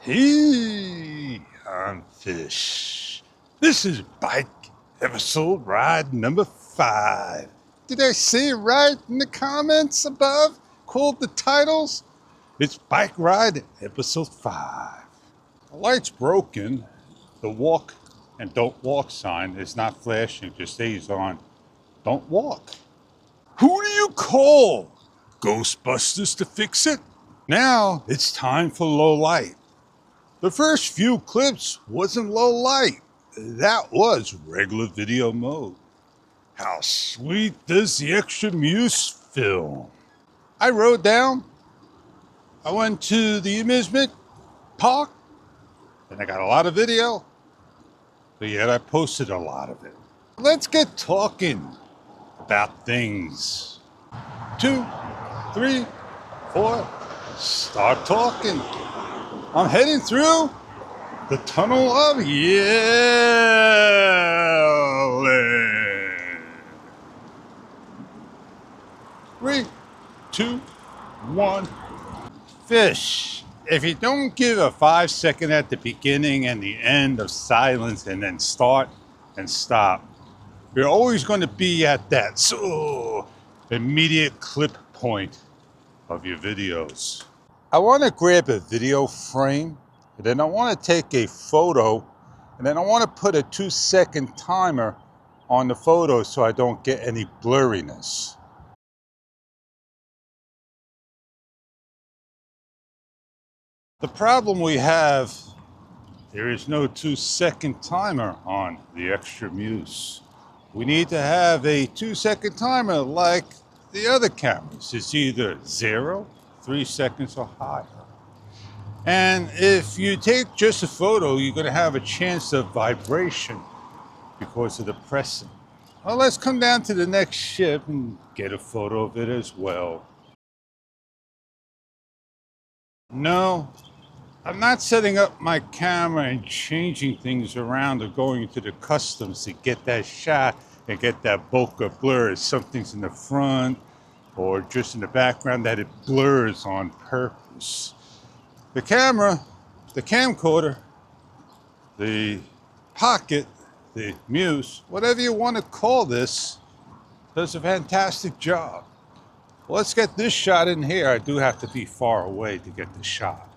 Hey, I'm Fish. This is bike episode ride number 5. Did I say it right in the comments above? Called the titles? It's bike ride episode 5. The light's broken. The walk and don't walk sign is not flashing, it just stays on. Don't walk. Who do you call? Ghostbusters to fix it? Now it's time for low light. The first few clips wasn't low light. That was regular video mode. How sweet does the extra muse film? I rode down. I went to the amusement park. And I got a lot of video. But yet I posted a lot of it. Let's get talking about things. 2, 3, 4. Start talking. I'm heading through the tunnel of yelling. 3, 2, 1. Fish. If you don't give a 5-second at the beginning and the end of silence and then start and stop, you're always going to be at that immediate clip point of your videos. I want to grab a video frame, and then I want to take a photo, and then I want to put a 2-second timer on the photo so I don't get any blurriness. The problem we have, there is no 2-second timer on the Extra Muse. We need to have a 2-second timer like the other cameras. It's either 0, 3 seconds or higher. And if you take just a photo, you're going to have a chance of vibration because of the pressing. Well, let's come down to the next ship and get a photo of it as well. No, I'm not setting up my camera and changing things around or going into the customs to get that shot and get that bokeh blur. If something's in the front or just in the background, that it blurs on purpose. The camera, the camcorder, the pocket, the muse, whatever you want to call this, does a fantastic job. Well, let's get this shot in here. I do have to be far away to get the shot.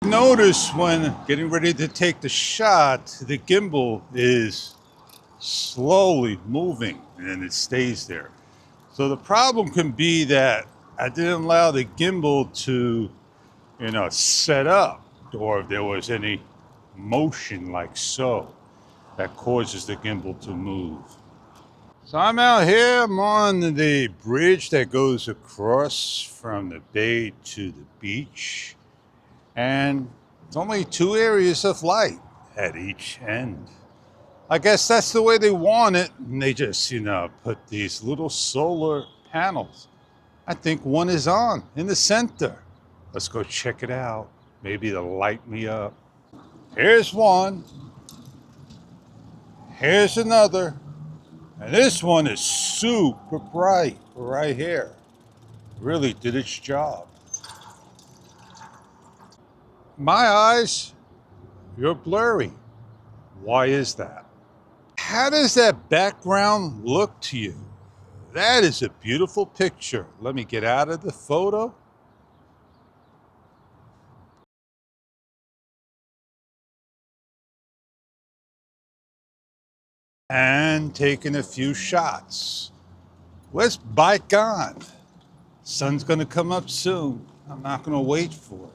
Notice when getting ready to take the shot, the gimbal is slowly moving and it stays there. So the problem can be that I didn't allow the gimbal to, set up, or if there was any motion like so that causes the gimbal to move. So I'm out here, I'm on the bridge that goes across from the bay to the beach. And it's only 2 areas of light at each end. I guess that's the way they want it. And they just, put these little solar panels. I think one is on in the center. Let's go check it out. Maybe it'll light me up. Here's one. Here's another. And this one is super bright right here. Really did its job. My eyes, you're blurry. Why is that? How does that background look to you? That is a beautiful picture. Let me get out of the photo. And taking a few shots. Let's bike on. Sun's gonna come up soon. I'm not gonna wait for it.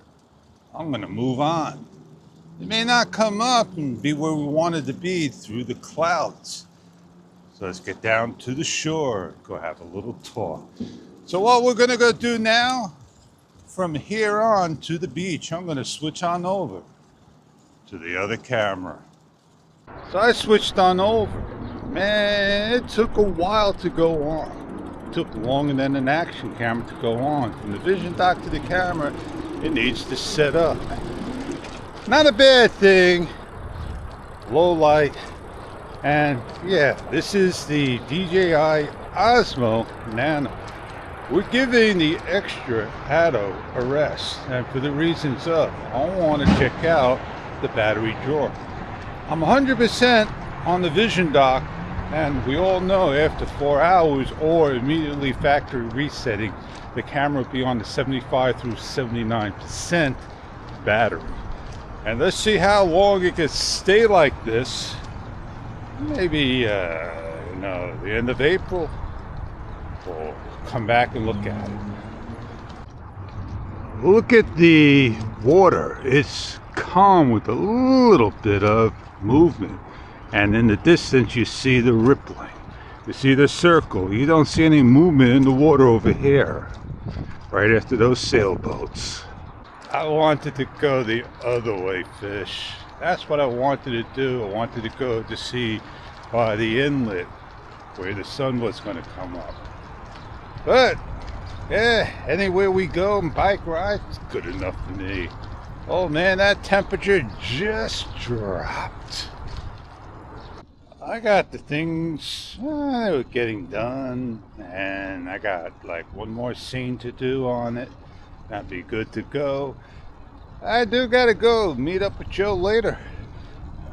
I'm gonna move on. It may not come up and be where we wanted to be through the clouds. So let's get down to the shore, go have a little talk. So what we're gonna go do now, from here on to the beach, I'm gonna switch on over to the other camera. So I switched on over. Man, it took a while to go on. It took longer than an action camera to go on. From the vision dock to the camera, it needs to set up. Not a bad thing. Low light. And yeah, this is the DJI Osmo Nano We're giving the extra Patio a rest, and for the reasons of, I want to check out the battery drawer. I'm 100% on the Vision dock, and we all know after 4 hours or immediately factory resetting, the camera will be on the 75 through 79% battery. And let's see how long it can stay like this. Maybe, the end of April, we'll come back and look at it. Look at the water. It's calm with a little bit of movement. And in the distance, you see the rippling. You see the circle. You don't see any movement in the water over here, right after those sailboats. I wanted to go the other way, fish. That's what I wanted to do. I wanted to go to see by the inlet where the sun was going to come up. But, yeah, anywhere we go and bike ride, it's good enough for me. Oh man, that temperature just dropped. I got the things they were getting done, and I got like one more scene to do on it. That'd be good to go. I do gotta go meet up with Joe later.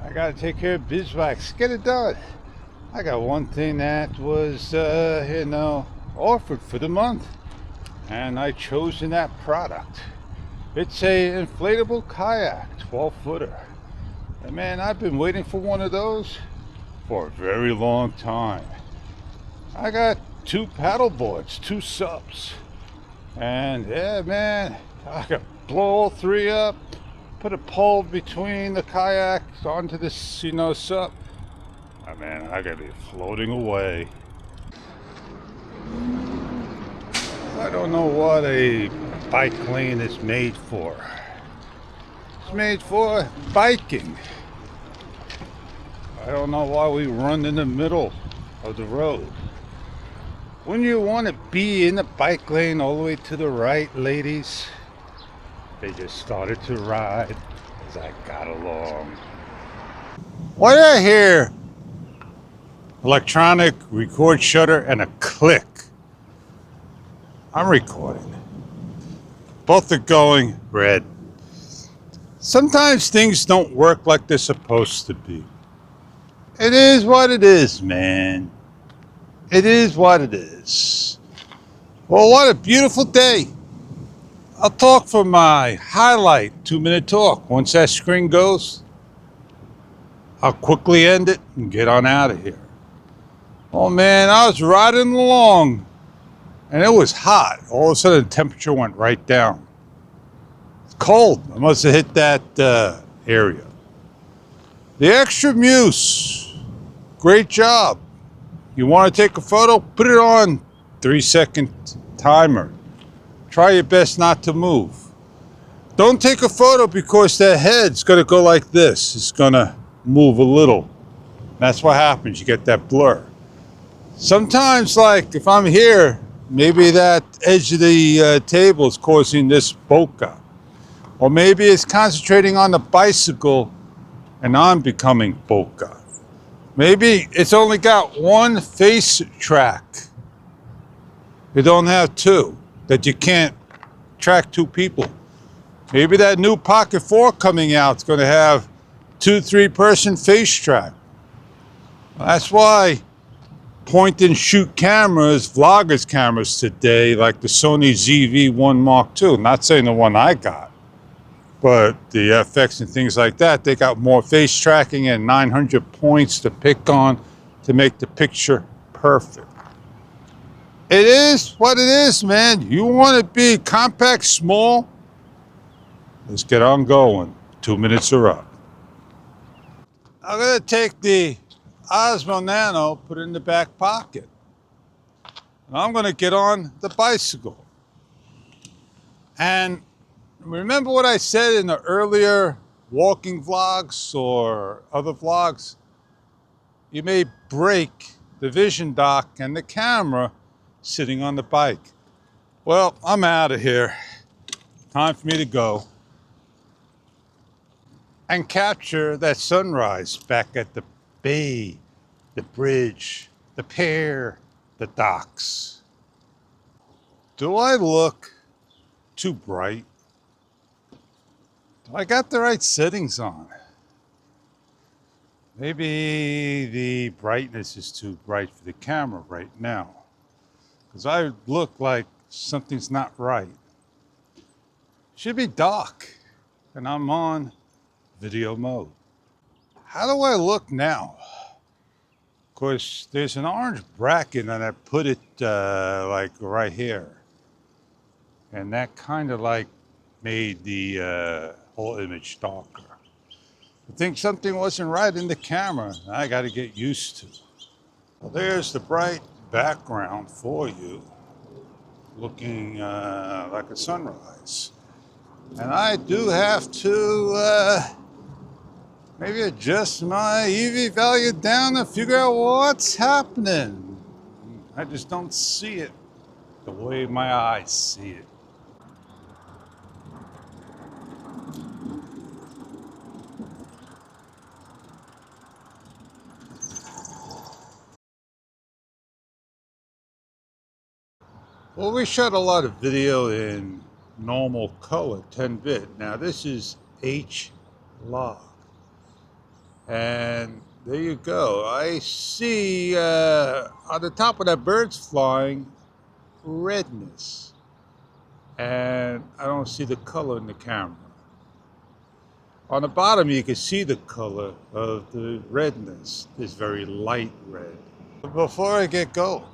I gotta take care of Bizwax, get it done. I got one thing that was, offered for the month, and I chosen that product. It's a inflatable kayak, 12-footer. And man, I've been waiting for one of those for a very long time. I got 2 paddle boards, 2 subs. And yeah, man, I can blow all 3 up, put a pole between the kayaks onto this, sub. Oh, man, I gotta be floating away. I don't know what a bike lane is made for. It's made for biking. I don't know why we run in the middle of the road. Wouldn't you want to be in the bike lane all the way to the right, ladies? They just started to ride as I got along. Why did I hear electronic record shutter and a click? I'm recording. Both are going red. Sometimes things don't work like they're supposed to be. It is what it is, man. It is what it is. Well, what a beautiful day. I'll talk for my highlight 2-minute talk. Once that screen goes, I'll quickly end it and get on out of here. Oh man, I was riding along and it was hot. All of a sudden the temperature went right down. It's cold. I must have hit that area. The Extra Muse, great job. You want to take a photo? Put it on 3-second timer. Try your best not to move. Don't take a photo because the head's going to go like this. It's going to move a little. That's what happens. You get that blur. Sometimes, like if I'm here, maybe that edge of the table is causing this bokeh. Or maybe it's concentrating on the bicycle and I'm becoming bokeh. Maybe it's only got one face track. You don't have 2, that you can't track 2 people. Maybe that new Pocket 4 coming out is going to have 2-3 person face track. That's why point and shoot cameras, vloggers cameras today, like the Sony ZV-1 Mark II, not saying the one I got, but the FX and things like that, they got more face tracking and 900 points to pick on to make the picture perfect. It is what it is, man. You want to be compact, small? Let's get on going. 2 minutes are up. I'm going to take the Osmo Nano, put it in the back pocket. And I'm going to get on the bicycle. And remember what I said in the earlier walking vlogs or other vlogs? You may break the Vision dock and the camera sitting on the bike. Well, I'm out of here. Time for me to go and capture that sunrise back at the bay, the bridge, the pier, the docks. Do I look too bright? Do I got the right settings on? Maybe the brightness is too bright for the camera right now, because I look like something's not right. Should be dark, and I'm on video mode. How do I look now? Of course, there's an orange bracket and I put it like right here. And that kind of like made the whole image darker. I think something wasn't right in the camera. I got to get used to. Well, there's the bright background for you, looking like a sunrise. And I do have to maybe adjust my EV value down to figure out what's happening. I just don't see it the way my eyes see it. Well, we shot a lot of video in normal color, 10-bit. Now this is H-log. And there you go. I see on the top of that bird's flying redness. And I don't see the color in the camera. On the bottom you can see the color of the redness. It's very light red. Before I get going,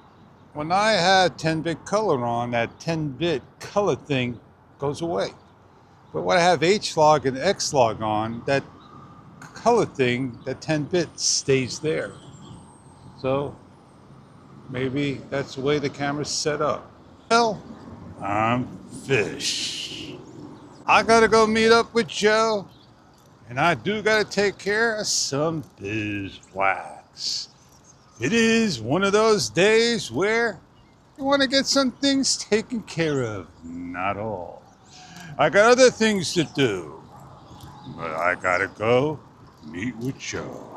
when I had 10-bit color on, that 10-bit color thing goes away. But when I have H-log and X-log on, that color thing, that 10-bit stays there. So maybe that's the way the camera's set up. Well, I'm Fish. I gotta go meet up with Joe, and I do gotta take care of some beeswax. It is one of those days where you want to get some things taken care of. Not all. I got other things to do, but I gotta go meet with Joe.